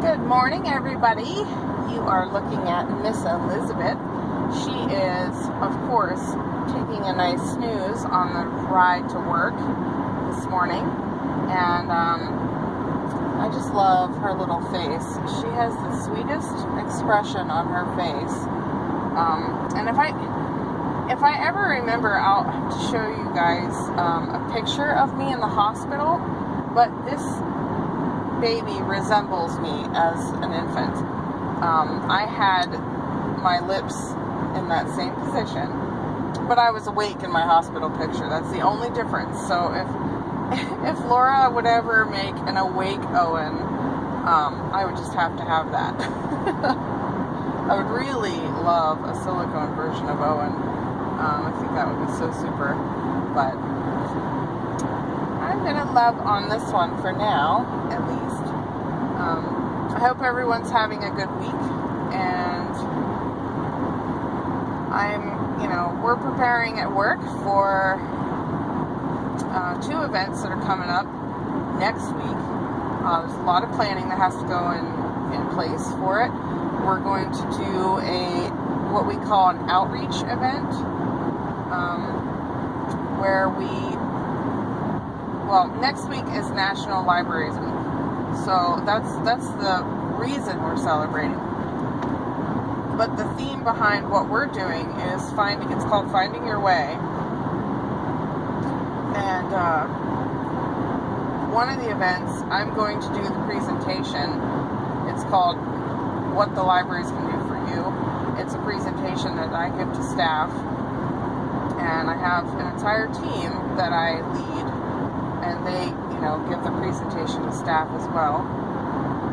Good morning, everybody. You are looking at Miss Elizabeth. She is, of course, taking a nice snooze on the ride to work this morning. And I just love her little face. She has the sweetest expression on her face. And if I ever remember, I'll have to show you guys a picture of me in the hospital. But this baby resembles me as an infant. I had my lips in that same position, but I was awake in my hospital picture. That's the only difference. So if Laura would ever make an awake Owen, I would just have to have that. I would really love a silicone version of Owen. I think that would be so super. But I'm gonna love on this one for now, at least. I hope everyone's having a good week, and we're preparing at work for 2 events that are coming up next week. There's a lot of planning that has to go in place for it. We're going to do what we call an outreach event, where next week is National Libraries Week. So that's the reason we're celebrating. But the theme behind what we're doing is it's called Finding Your Way. And one of the events, I'm going to do the presentation. It's called What the Libraries Can Do for You. It's a presentation that I give to staff. And I have an entire team that I lead, and they give the presentation to staff as well.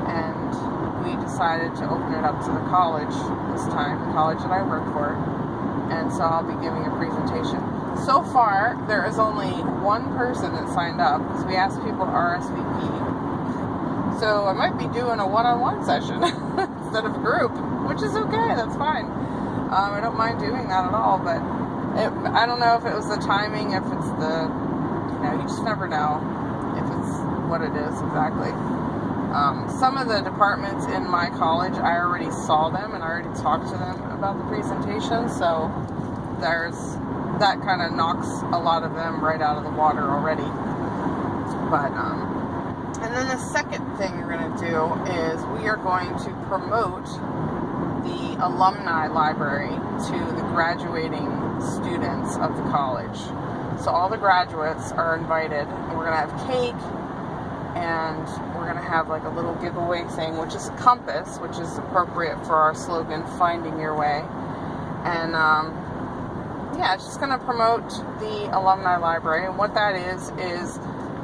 And we decided to open it up to the college this time, the college that I work for. And so I'll be giving a presentation. So far, there is only one person that signed up, because we asked people to RSVP. So I might be doing a one-on-one session instead of a group, which is okay, that's fine. I don't mind doing that at all, but I don't know if it was the timing, if it's you just never know if it's what it is exactly. Some of the departments in my college, I already saw them and I already talked to them about the presentation, so that kind of knocks a lot of them right out of the water already. But, and then the second thing we're going to do is we are going to promote the alumni library to the graduating students of the college. So all the graduates are invited, and we're going to have cake, and we're going to have like a little giveaway thing, which is a compass, which is appropriate for our slogan, Finding Your Way. And it's just going to promote the alumni library. And what that is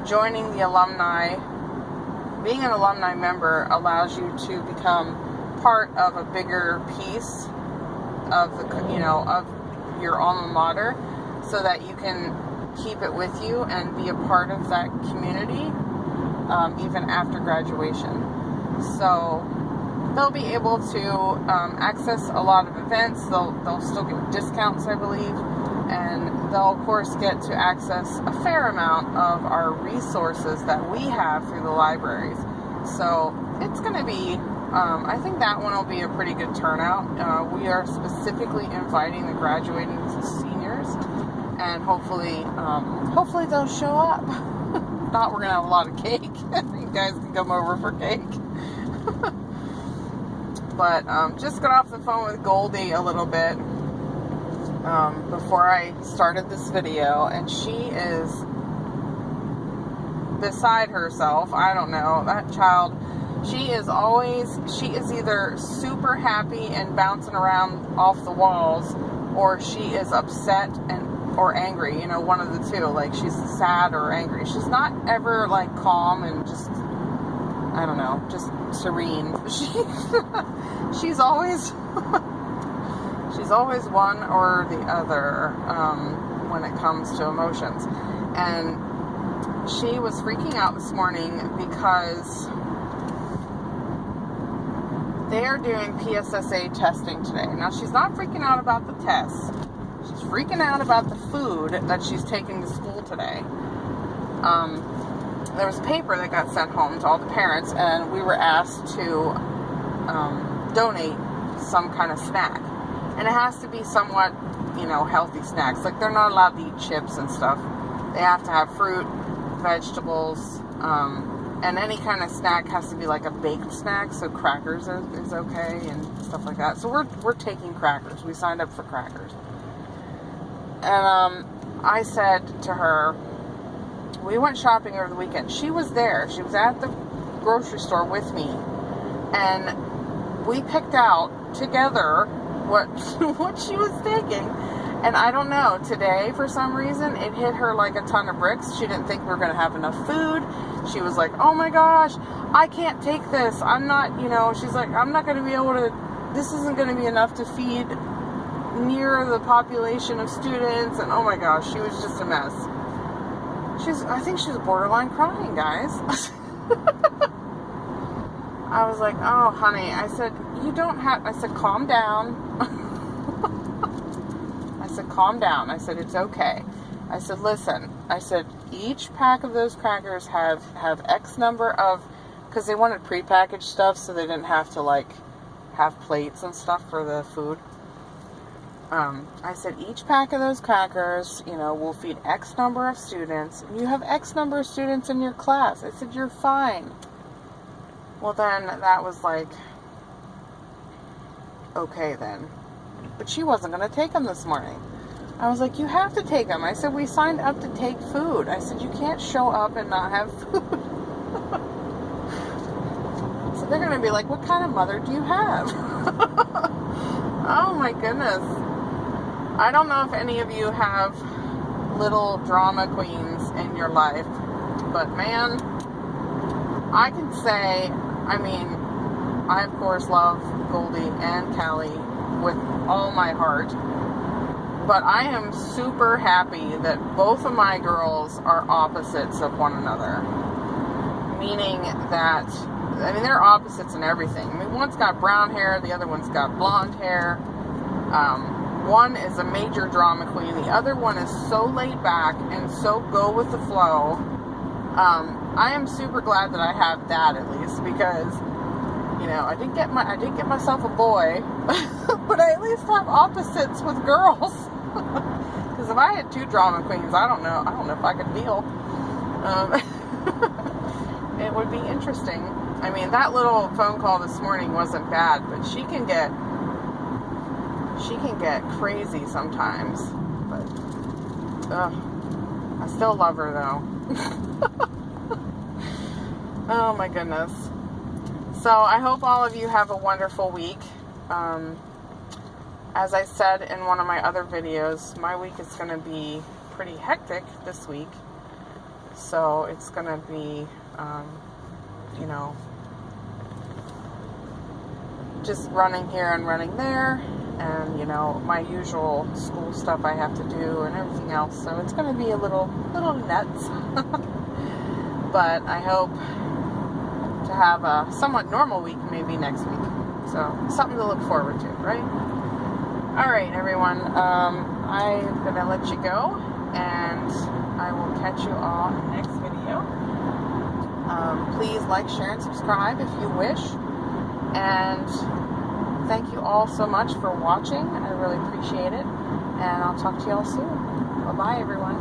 joining the alumni. Being an alumni member allows you to become part of a bigger piece of of your alma mater, so that you can keep it with you and be a part of that community even after graduation. So they'll be able to access a lot of events. They'll still get discounts, I believe, and they'll of course get to access a fair amount of our resources that we have through the libraries. So it's going to be I think that one will be a pretty good turnout. We are specifically inviting the graduating seniors, and hopefully they'll show up. If not, we're going to have a lot of cake. You guys can come over for cake. But just got off the phone with Goldie a little bit before I started this video, and she is beside herself. I don't know, that child. She is either super happy and bouncing around off the walls, or she is upset or angry, one of the two. Like, she's sad or angry. She's not ever like calm and just, I don't know, just serene. She's always one or the other when it comes to emotions. And she was freaking out this morning because they are doing PSSA testing today. Now, she's not freaking out about the tests. She's freaking out about the food that she's taking to school today. there was a paper that got sent home to all the parents, and we were asked to donate some kind of snack. And it has to be somewhat, healthy snacks. Like, they're not allowed to eat chips and stuff. They have to have fruit, vegetables, and any kind of snack has to be like a baked snack, so crackers is okay and stuff like that. So we're taking crackers. We signed up for crackers. And I said to her, we went shopping over the weekend. She was there. She was at the grocery store with me. And we picked out together what she was taking. And I don't know, today, for some reason, it hit her like a ton of bricks. She didn't think we were going to have enough food. She was like, oh my gosh, I can't take this. I'm not, she's like, I'm not going to be able to, this isn't going to be enough to feed near the population of students. And oh my gosh, she was just a mess. I think she was borderline crying, guys. I was like, oh, honey. I said, calm down. I said, calm down. I said, it's okay. I said, listen. I said, each pack of those crackers have X number of, because they wanted prepackaged stuff, so they didn't have to, like, have plates and stuff for the food. I said, each pack of those crackers, will feed X number of students. You have X number of students in your class. I said, you're fine. Well, then that was like, okay then. But she wasn't going to take them this morning. I was like, you have to take them. I said, we signed up to take food. I said, you can't show up and not have food. So they're going to be like, what kind of mother do you have? Oh my goodness. I don't know if any of you have little drama queens in your life, but man, I can say, I of course love Goldie and Callie with all my heart, but I am super happy that both of my girls are opposites of one another, meaning that, they're opposites in everything. One's got brown hair, the other one's got blonde hair. One is a major drama queen. The other one is so laid back and so go with the flow. I am super glad that I have that, at least, because, I did get myself a boy, but I at least have opposites with girls. Because if I had two drama queens, I don't know if I could deal. It would be interesting. That little phone call this morning wasn't bad, but she can get crazy sometimes, but I still love her though. Oh my goodness. So I hope all of you have a wonderful week. As I said in one of my other videos, my week is going to be pretty hectic this week, so it's going to be just running here and running there, and my usual school stuff I have to do and everything else, so it's going to be a little nuts. But I hope to have a somewhat normal week maybe next week, so something to look forward to, right? Alright everyone, I'm going to let you go, and I will catch you all in the next video. Please like, share, and subscribe if you wish. And thank you all so much for watching. I really appreciate it. And I'll talk to you all soon. Bye-bye, everyone.